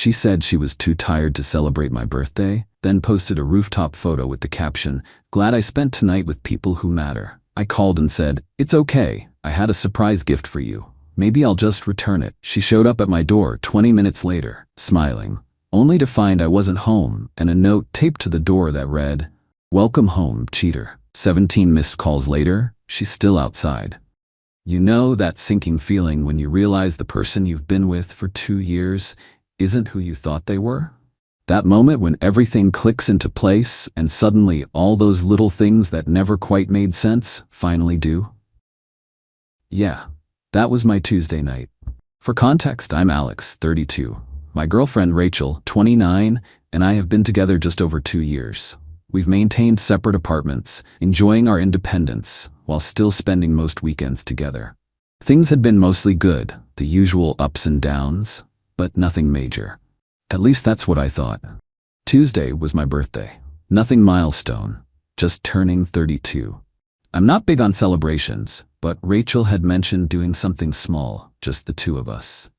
She said she was too tired to celebrate my birthday, then posted a rooftop photo with the caption, "Glad I spent tonight with people who matter." I called and said, "It's okay, I had a surprise gift for you. Maybe I'll just return it." She showed up at my door 20 minutes later, smiling, only to find I wasn't home and a note taped to the door that read, "Welcome home, cheater." 17 missed calls later, she's still outside. You know that sinking feeling when you realize the person you've been with for 2 years isn't who you thought they were? That moment when everything clicks into place and suddenly all those little things that never quite made sense finally do? Yeah, that was my Tuesday night. For context, I'm Alex, 32. My girlfriend Rachel, 29, and I have been together just over 2 years. We've maintained separate apartments, enjoying our independence, while still spending most weekends together. Things had been mostly good, the usual ups and downs, but nothing major. At least that's what I thought. Tuesday was my birthday. Nothing milestone, just turning 32. I'm not big on celebrations, but Rachel had mentioned doing something small, just the two of us.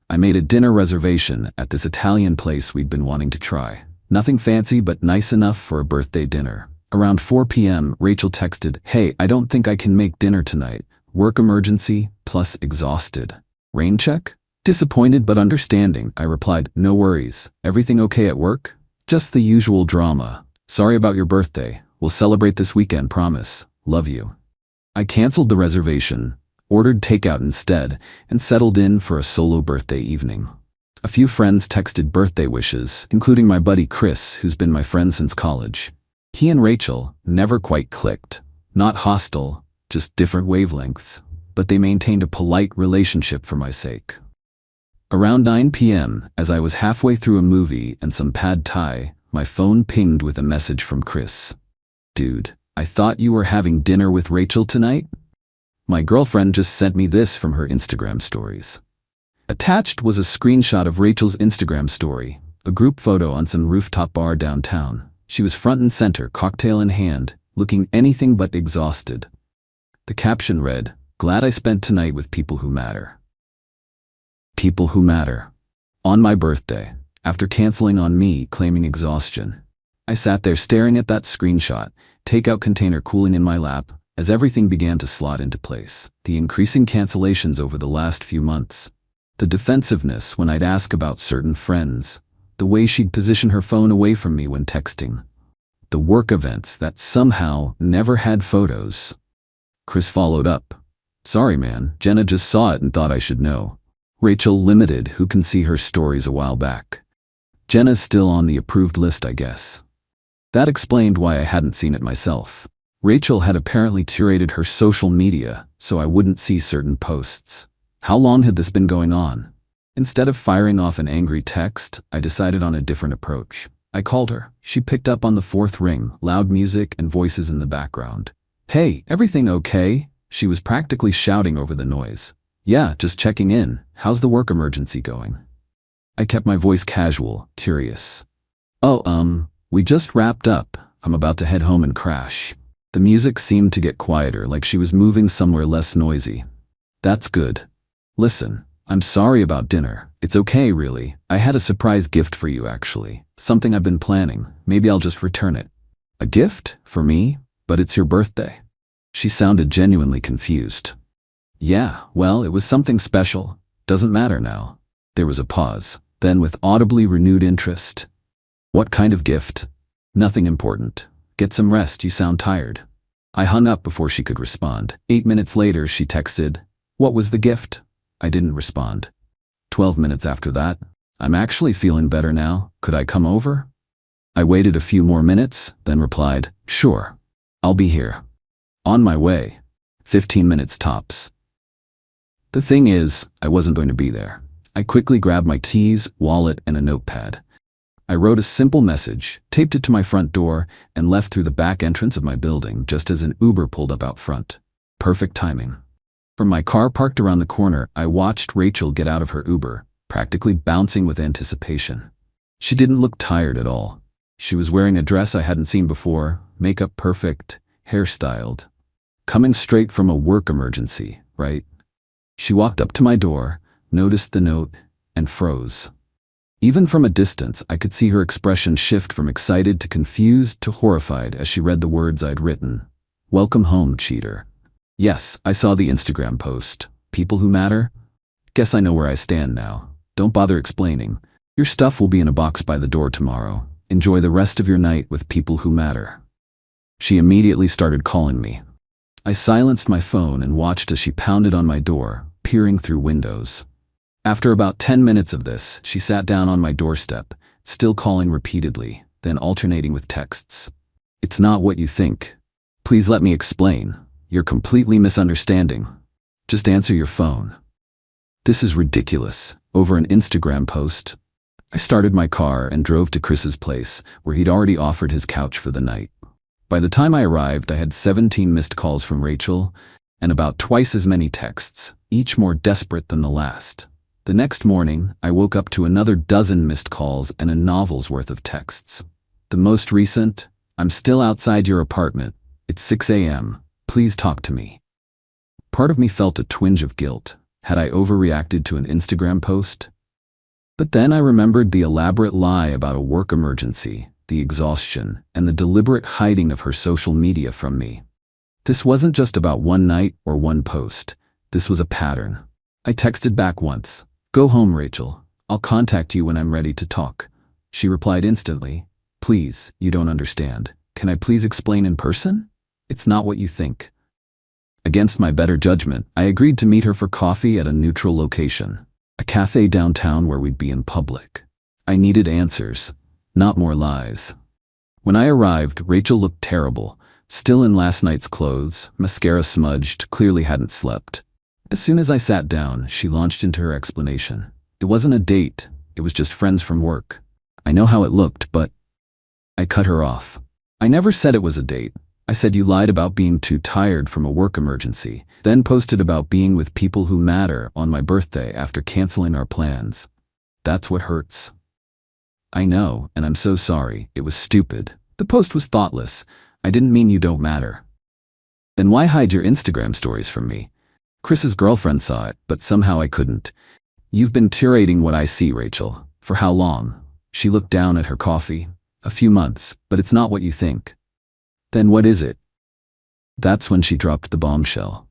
I made a dinner reservation at this Italian place we'd been wanting to try. Nothing fancy, but nice enough for a birthday dinner. Around 4 p.m., Rachel texted, "Hey, I don't think I can make dinner tonight. Work emergency, plus exhausted." Rain check? Disappointed but understanding, I replied, "No worries. Everything okay at work?" "Just the usual drama. Sorry about your birthday. We'll celebrate this weekend, promise. Love you." I canceled the reservation, ordered takeout instead, and settled in for a solo birthday evening. A few friends texted birthday wishes, including my buddy Chris, who's been my friend since college. He and Rachel never quite clicked. Not hostile, just different wavelengths, but they maintained a polite relationship for my sake. Around 9 p.m., as I was halfway through a movie and some pad thai, my phone pinged with a message from Chris. "Dude, I thought you were having dinner with Rachel tonight?" My girlfriend just sent me this from her Instagram stories. Attached was a screenshot of Rachel's Instagram story, a group photo on some rooftop bar downtown. She was front and center, cocktail in hand, looking anything but exhausted. The caption read, "Glad I spent tonight with people who matter." People who matter. On my birthday, after canceling on me claiming exhaustion, I sat there staring at that screenshot, takeout container cooling in my lap, as everything began to slot into place. The increasing cancellations over the last few months, the defensiveness when I'd ask about certain friends, the way she'd position her phone away from me when texting, the work events that somehow never had photos. Chris followed up, "Sorry man, Jenna just saw it and thought I should know. Rachel Limited, who can see her stories a while back. Jenna's still on the approved list, I guess." That explained why I hadn't seen it myself. Rachel had apparently curated her social media so I wouldn't see certain posts. How long had this been going on? Instead of firing off an angry text, I decided on a different approach. I called her. She picked up on the fourth ring, loud music and voices in the background. "Hey, everything okay?" She was practically shouting over the noise. "Yeah, just checking in. How's the work emergency going?" I kept my voice casual, curious. "Oh, we just wrapped up. I'm about to head home and crash." The music seemed to get quieter, like she was moving somewhere less noisy. "That's good. Listen, I'm sorry about dinner. It's okay, really. I had a surprise gift for you, actually. Something I've been planning. Maybe I'll just return it." "A gift? For me? But it's your birthday." She sounded genuinely confused. "Yeah, well, it was something special. Doesn't matter now." There was a pause, then with audibly renewed interest. "What kind of gift?" "Nothing important. Get some rest, you sound tired." I hung up before she could respond. 8 minutes later, she texted, "What was the gift?" I didn't respond. 12 minutes after that, "I'm actually feeling better now. Could I come over?" I waited a few more minutes, then replied, "Sure. I'll be here. On my way. 15 minutes tops." The thing is, I wasn't going to be there. I quickly grabbed my keys, wallet, and a notepad. I wrote a simple message, taped it to my front door, and left through the back entrance of my building just as an Uber pulled up out front. Perfect timing. From my car parked around the corner, I watched Rachel get out of her Uber, practically bouncing with anticipation. She didn't look tired at all. She was wearing a dress I hadn't seen before, makeup perfect, hairstyled. Coming straight from a work emergency, right? She walked up to my door, noticed the note, and froze. Even from a distance, I could see her expression shift from excited to confused to horrified as she read the words I'd written. Welcome home, cheater. Yes, I saw the Instagram post. People who matter? Guess I know where I stand now. Don't bother explaining. Your stuff will be in a box by the door tomorrow. Enjoy the rest of your night with people who matter. She immediately started calling me. I silenced my phone and watched as she pounded on my door, peering through windows. After about 10 minutes of this, she sat down on my doorstep, still calling repeatedly, then alternating with texts. It's not what you think. Please let me explain. You're completely misunderstanding. Just answer your phone. This is ridiculous. Over an Instagram post. I started my car and drove to Chris's place, where he'd already offered his couch for the night. By the time I arrived, I had 17 missed calls from Rachel, and about twice as many texts, each more desperate than the last. The next morning, I woke up to another dozen missed calls and a novel's worth of texts. The most recent, I'm still outside your apartment. It's 6 a.m. Please talk to me. Part of me felt a twinge of guilt. Had I overreacted to an Instagram post? But then I remembered the elaborate lie about a work emergency, the exhaustion, and the deliberate hiding of her social media from me. This wasn't just about one night or one post. This was a pattern. I texted back once. Go home, Rachel. I'll contact you when I'm ready to talk. She replied instantly. Please, you don't understand. Can I please explain in person? It's not what you think. Against my better judgment, I agreed to meet her for coffee at a neutral location, a cafe downtown where we'd be in public. I needed answers, not more lies. When I arrived, Rachel looked terrible, still in last night's clothes, mascara smudged, clearly hadn't slept. As soon as I sat down, she launched into her explanation. It wasn't a date, it was just friends from work. I know how it looked, but I cut her off. I never said it was a date. I said you lied about being too tired from a work emergency, then posted about being with people who matter on my birthday after canceling our plans. That's what hurts. I know, and I'm so sorry. It was stupid. The post was thoughtless. I didn't mean you don't matter. Then why hide your Instagram stories from me? Chris's girlfriend saw it, but somehow I couldn't. You've been curating what I see, Rachel. For how long? She looked down at her coffee. A few months, but it's not what you think. Then what is it? That's when she dropped the bombshell.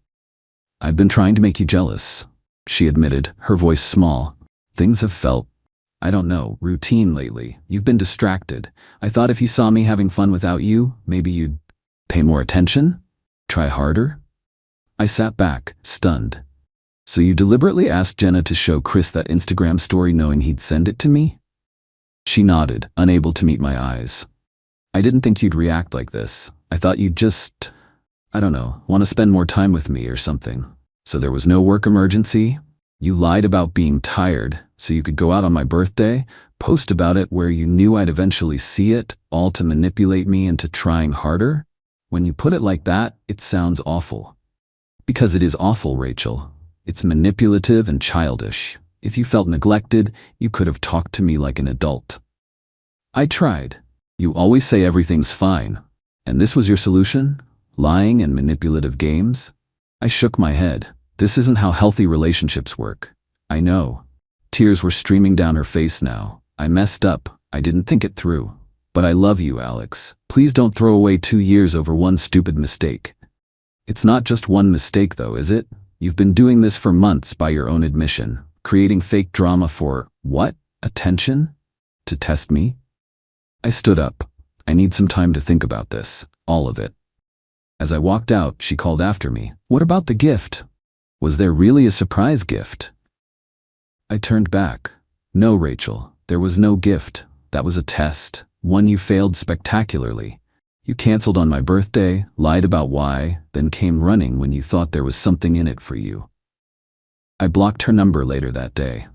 I've been trying to make you jealous, she admitted, her voice small. Things have felt, I don't know, routine lately. You've been distracted. I thought if you saw me having fun without you, maybe you'd pay more attention? Try harder? I sat back, stunned. So you deliberately asked Jenna to show Chris that Instagram story knowing he'd send it to me? She nodded, unable to meet my eyes. I didn't think you'd react like this. I thought you'd just, I don't know, want to spend more time with me or something. So there was no work emergency? You lied about being tired so you could go out on my birthday, post about it where you knew I'd eventually see it, all to manipulate me into trying harder? When you put it like that, it sounds awful. Because it is awful, Rachel. It's manipulative and childish. If you felt neglected, you could have talked to me like an adult. I tried. You always say everything's fine. And this was your solution? Lying and manipulative games? I shook my head. This isn't how healthy relationships work. I know. Tears were streaming down her face now. I messed up. I didn't think it through. But I love you, Alex. Please don't throw away 2 years over one stupid mistake. It's not just one mistake though, is it? You've been doing this for months by your own admission. Creating fake drama for, what? Attention? To test me? I stood up. I need some time to think about this. All of it. As I walked out, she called after me. What about the gift? Was there really a surprise gift? I turned back. No, Rachel. There was no gift. That was a test. One you failed spectacularly. You canceled on my birthday, lied about why, then came running when you thought there was something in it for you. I blocked her number later that day.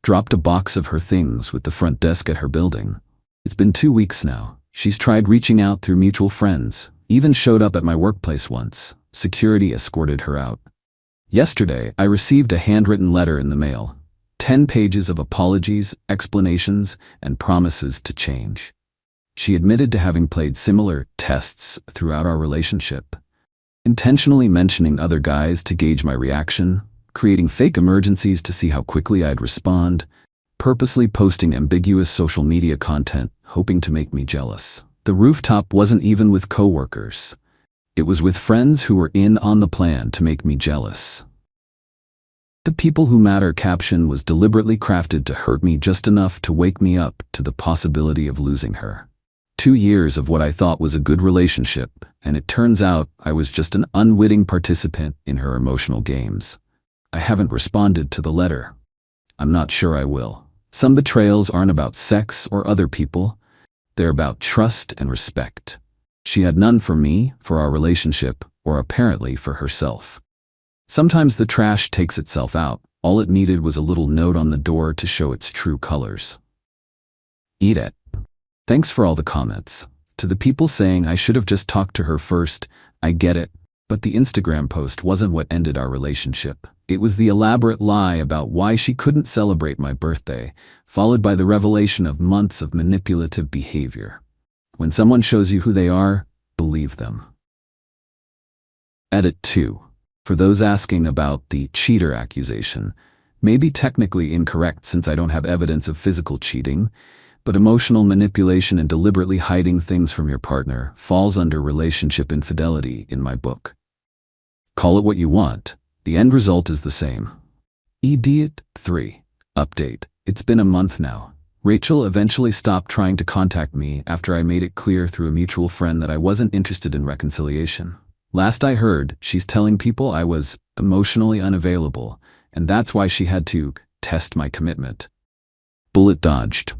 Dropped a box of her things with the front desk at her building. It's been 2 weeks now. She's tried reaching out through mutual friends, even showed up at my workplace once. Security escorted her out. Yesterday, I received a handwritten letter in the mail. 10 pages of apologies, explanations, and promises to change. She admitted to having played similar tests throughout our relationship, intentionally mentioning other guys to gauge my reaction, creating fake emergencies to see how quickly I'd respond, purposely posting ambiguous social media content, hoping to make me jealous. The rooftop wasn't even with coworkers. It was with friends who were in on the plan to make me jealous. The People Who Matter caption was deliberately crafted to hurt me just enough to wake me up to the possibility of losing her. 2 years of what I thought was a good relationship, and it turns out I was just an unwitting participant in her emotional games. I haven't responded to the letter. I'm not sure I will. Some betrayals aren't about sex or other people. They're about trust and respect. She had none for me, for our relationship, or apparently for herself. Sometimes the trash takes itself out. All it needed was a little note on the door to show its true colors. Eat it. Thanks for all the comments. To the people saying I should have just talked to her first, I get it, but the Instagram post wasn't what ended our relationship. It was the elaborate lie about why she couldn't celebrate my birthday, followed by the revelation of months of manipulative behavior. When someone shows you who they are, believe them. Edit 2. For those asking about the cheater accusation, may be technically incorrect since I don't have evidence of physical cheating, but emotional manipulation and deliberately hiding things from your partner falls under relationship infidelity in my book. Call it what you want. The end result is the same. Edit 3. Update. It's been a month now. Rachel eventually stopped trying to contact me after I made it clear through a mutual friend that I wasn't interested in reconciliation. Last I heard, she's telling people I was emotionally unavailable, and that's why she had to test my commitment. Bullet dodged.